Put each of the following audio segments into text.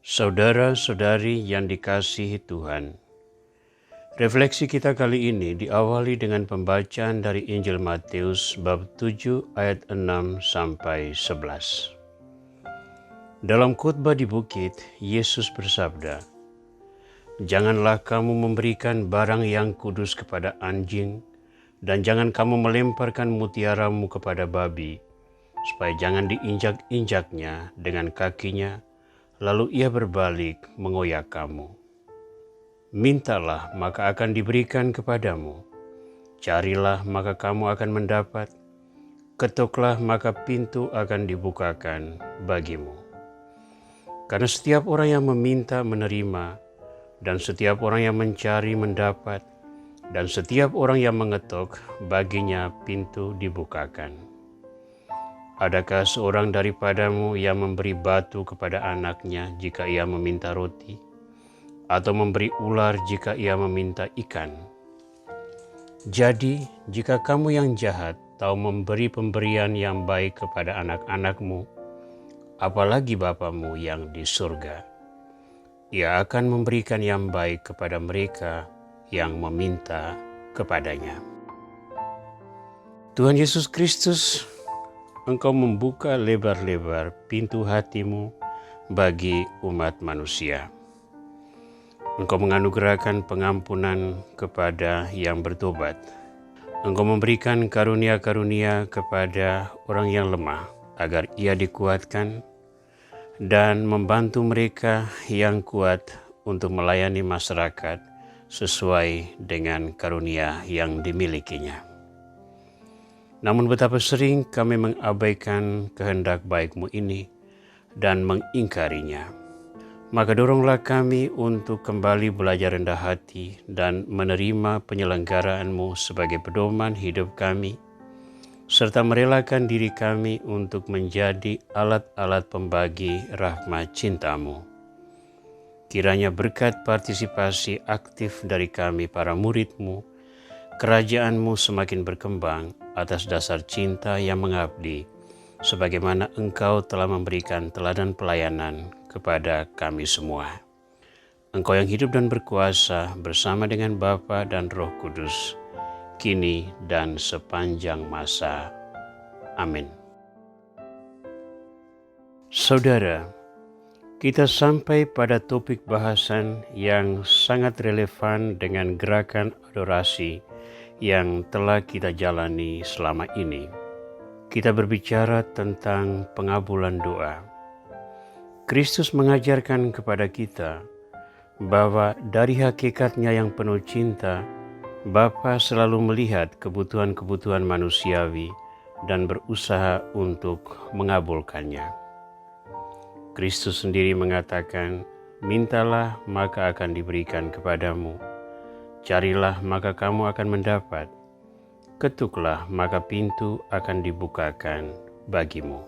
Saudara-saudari yang dikasihi Tuhan, refleksi kita kali ini diawali dengan pembacaan dari Injil Matius bab 7 ayat 6 sampai 11. Dalam khotbah di bukit, Yesus bersabda, "Janganlah kamu memberikan barang yang kudus kepada anjing, dan jangan kamu melemparkan mutiaramu kepada babi, supaya jangan diinjak-injaknya dengan kakinya, lalu ia berbalik mengoyak kamu. Mintalah, maka akan diberikan kepadamu. Carilah, maka kamu akan mendapat. Ketuklah, maka pintu akan dibukakan bagimu. Karena setiap orang yang meminta menerima, dan setiap orang yang mencari mendapat, dan setiap orang yang mengetuk, baginya pintu dibukakan. Adakah seorang daripadamu yang memberi batu kepada anaknya jika ia meminta roti, atau memberi ular jika ia meminta ikan? Jadi, jika kamu yang jahat tahu memberi pemberian yang baik kepada anak-anakmu, apalagi Bapamu yang di surga, Ia akan memberikan yang baik kepada mereka yang meminta kepadanya." Tuhan Yesus Kristus, Engkau membuka lebar-lebar pintu hatimu bagi umat manusia. Engkau menganugerahkan pengampunan kepada yang bertobat. Engkau memberikan karunia-karunia kepada orang yang lemah agar ia dikuatkan dan membantu mereka yang kuat untuk melayani masyarakat sesuai dengan karunia yang dimilikinya. Namun betapa sering kami mengabaikan kehendak baik-Mu ini dan mengingkarinya. Maka doronglah kami untuk kembali belajar rendah hati dan menerima penyelenggaraanmu sebagai pedoman hidup kami, serta merelakan diri kami untuk menjadi alat-alat pembagi rahmat cinta-Mu. Kiranya berkat partisipasi aktif dari kami para murid-Mu, kerajaan-Mu semakin berkembang atas dasar cinta yang mengabdi, sebagaimana Engkau telah memberikan teladan pelayanan kepada kami semua. Engkau yang hidup dan berkuasa bersama dengan Bapa dan Roh Kudus, kini dan sepanjang masa. Amin. Saudara, kita sampai pada topik bahasan yang sangat relevan dengan gerakan adorasi yang telah kita jalani selama ini. Kita berbicara tentang pengabulan doa. Kristus mengajarkan kepada kita bahwa dari hakikatnya yang penuh cinta, Bapa selalu melihat kebutuhan-kebutuhan manusiawi dan berusaha untuk mengabulkannya. Kristus sendiri mengatakan, "Mintalah, maka akan diberikan kepadamu. Carilah, maka kamu akan mendapat. Ketuklah, maka pintu akan dibukakan bagimu."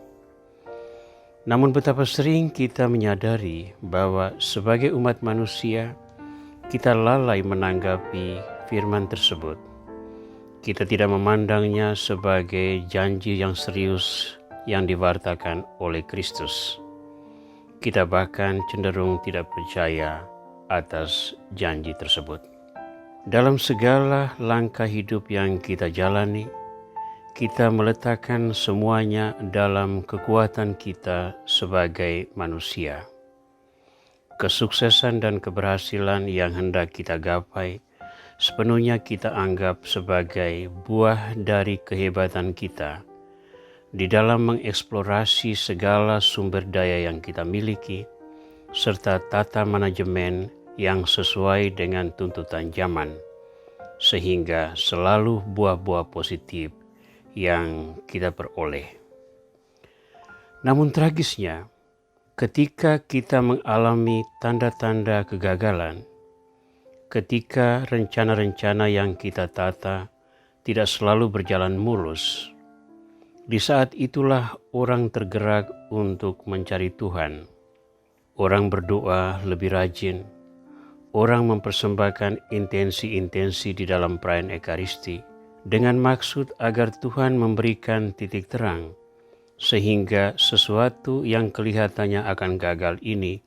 Namun betapa sering kita menyadari bahwa sebagai umat manusia, kita lalai menanggapi firman tersebut. Kita tidak memandangnya sebagai janji yang serius yang diwartakan oleh Kristus. Kita bahkan cenderung tidak percaya atas janji tersebut. Dalam segala langkah hidup yang kita jalani, kita meletakkan semuanya dalam kekuatan kita sebagai manusia. Kesuksesan dan keberhasilan yang hendak kita gapai, sepenuhnya kita anggap sebagai buah dari kehebatan kita di dalam mengeksplorasi segala sumber daya yang kita miliki, serta tata manajemen yang sesuai dengan tuntutan zaman, sehingga selalu buah-buah positif yang kita peroleh. Namun tragisnya, ketika kita mengalami tanda-tanda kegagalan, ketika rencana-rencana yang kita tata tidak selalu berjalan mulus, di saat itulah orang tergerak untuk mencari Tuhan. Orang berdoa lebih rajin, orang mempersembahkan intensi-intensi di dalam perayaan Ekaristi dengan maksud agar Tuhan memberikan titik terang, sehingga sesuatu yang kelihatannya akan gagal ini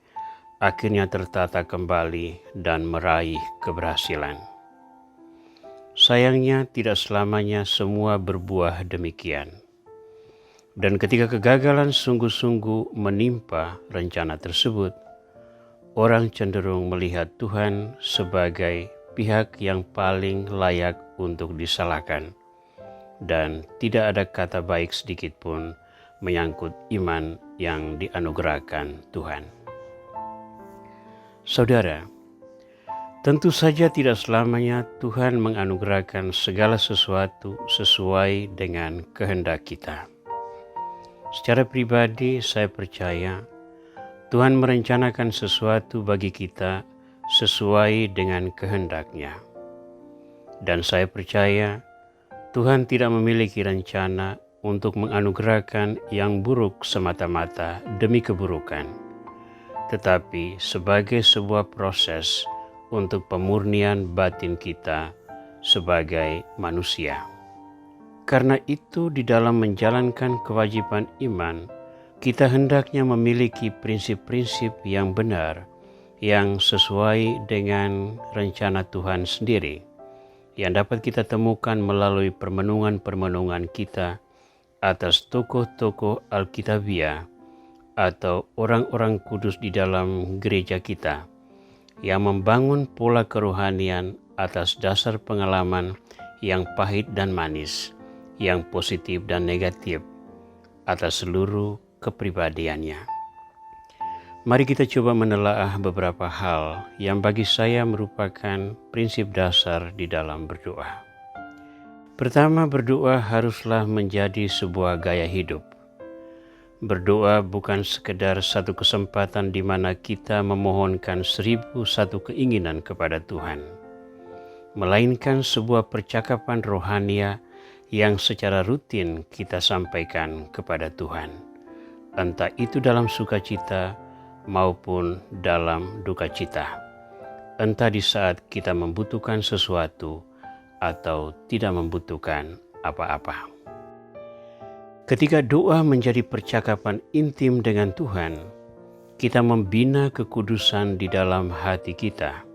akhirnya tertata kembali dan meraih keberhasilan. Sayangnya tidak selamanya semua berbuah demikian. Dan ketika kegagalan sungguh-sungguh menimpa rencana tersebut, orang cenderung melihat Tuhan sebagai pihak yang paling layak untuk disalahkan. Dan tidak ada kata baik sedikit pun menyangkut iman yang dianugerahkan Tuhan. Saudara, tentu saja tidak selamanya Tuhan menganugerahkan segala sesuatu sesuai dengan kehendak kita. Secara pribadi saya percaya Tuhan merencanakan sesuatu bagi kita sesuai dengan kehendak-Nya. Dan saya percaya Tuhan tidak memiliki rencana untuk menganugerahkan yang buruk semata-mata demi keburukan, tetapi sebagai sebuah proses untuk pemurnian batin kita sebagai manusia. Karena itu di dalam menjalankan kewajiban iman, kita hendaknya memiliki prinsip-prinsip yang benar, yang sesuai dengan rencana Tuhan sendiri, yang dapat kita temukan melalui permenungan-permenungan kita atas tokoh-tokoh Alkitabiah atau orang-orang kudus di dalam gereja kita, yang membangun pola kerohanian atas dasar pengalaman yang pahit dan manis, yang positif dan negatif, atas seluruh kepribadiannya. Mari kita coba menelaah beberapa hal yang bagi saya merupakan prinsip dasar di dalam berdoa. Pertama, berdoa haruslah menjadi sebuah gaya hidup. Berdoa bukan sekedar satu kesempatan di mana kita memohonkan 1001 keinginan kepada Tuhan, melainkan sebuah percakapan rohania yang secara rutin kita sampaikan kepada Tuhan, entah itu dalam sukacita maupun dalam duka cita, entah di saat kita membutuhkan sesuatu atau tidak membutuhkan apa-apa. Ketika doa menjadi percakapan intim dengan Tuhan, kita membina kekudusan di dalam hati kita,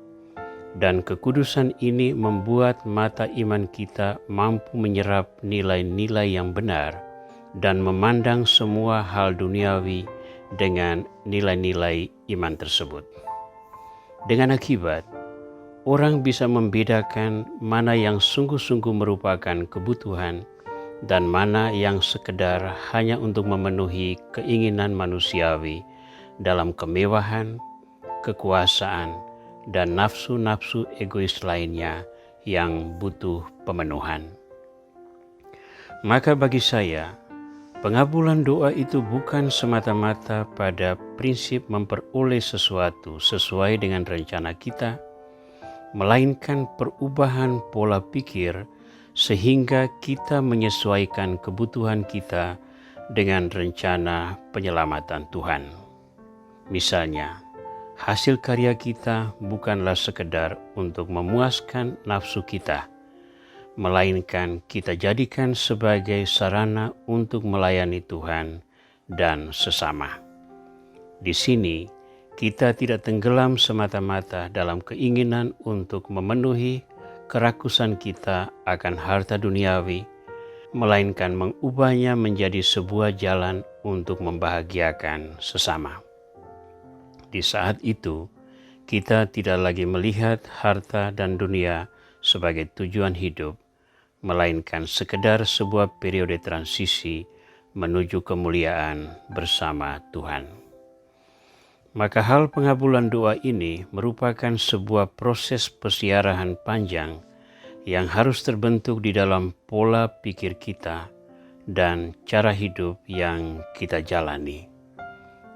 dan kekudusan ini membuat mata iman kita mampu menyerap nilai-nilai yang benar dan memandang semua hal duniawi dengan nilai-nilai iman tersebut. Dengan akibat, orang bisa membedakan mana yang sungguh-sungguh merupakan kebutuhan dan mana yang sekedar hanya untuk memenuhi keinginan manusiawi dalam kemewahan, kekuasaan, dan nafsu-nafsu egois lainnya yang butuh pemenuhan. Maka bagi saya, pengabulan doa itu bukan semata-mata pada prinsip memperoleh sesuatu sesuai dengan rencana kita, melainkan perubahan pola pikir sehingga kita menyesuaikan kebutuhan kita dengan rencana penyelamatan Tuhan. Misalnya, hasil karya kita bukanlah sekedar untuk memuaskan nafsu kita, melainkan kita jadikan sebagai sarana untuk melayani Tuhan dan sesama. Di sini, kita tidak tenggelam semata-mata dalam keinginan untuk memenuhi kerakusan kita akan harta duniawi, melainkan mengubahnya menjadi sebuah jalan untuk membahagiakan sesama. Di saat itu, kita tidak lagi melihat harta dan dunia sebagai tujuan hidup, melainkan sekedar sebuah periode transisi menuju kemuliaan bersama Tuhan. Maka hal pengabulan doa ini merupakan sebuah proses pesiarahan panjang yang harus terbentuk di dalam pola pikir kita dan cara hidup yang kita jalani.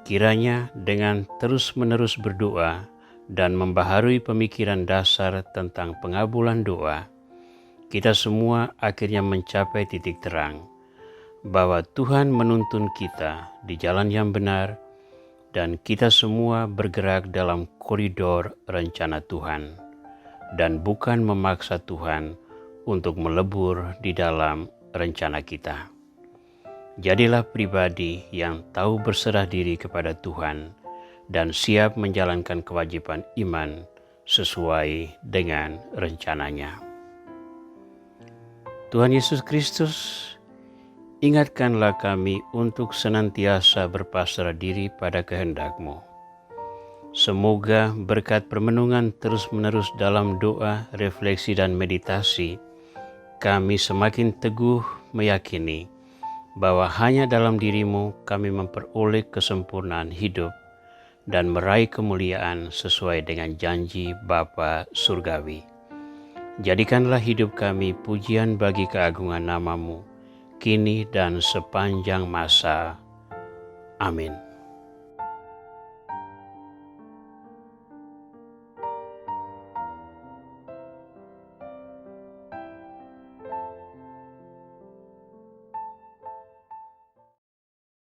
Kiranya dengan terus-menerus berdoa dan membaharui pemikiran dasar tentang pengabulan doa, kita semua akhirnya mencapai titik terang bahwa Tuhan menuntun kita di jalan yang benar, dan kita semua bergerak dalam koridor rencana Tuhan dan bukan memaksa Tuhan untuk melebur di dalam rencana kita. Jadilah pribadi yang tahu berserah diri kepada Tuhan dan siap menjalankan kewajiban iman sesuai dengan rencananya. Tuhan Yesus Kristus, ingatkanlah kami untuk senantiasa berpasrah diri pada kehendak-Mu. Semoga berkat permenungan terus-menerus dalam doa, refleksi, dan meditasi, kami semakin teguh meyakini bahwa hanya dalam diri-Mu kami memperoleh kesempurnaan hidup dan meraih kemuliaan sesuai dengan janji Bapa Surgawi. Jadikanlah hidup kami pujian bagi keagungan nama-Mu, kini dan sepanjang masa. Amin.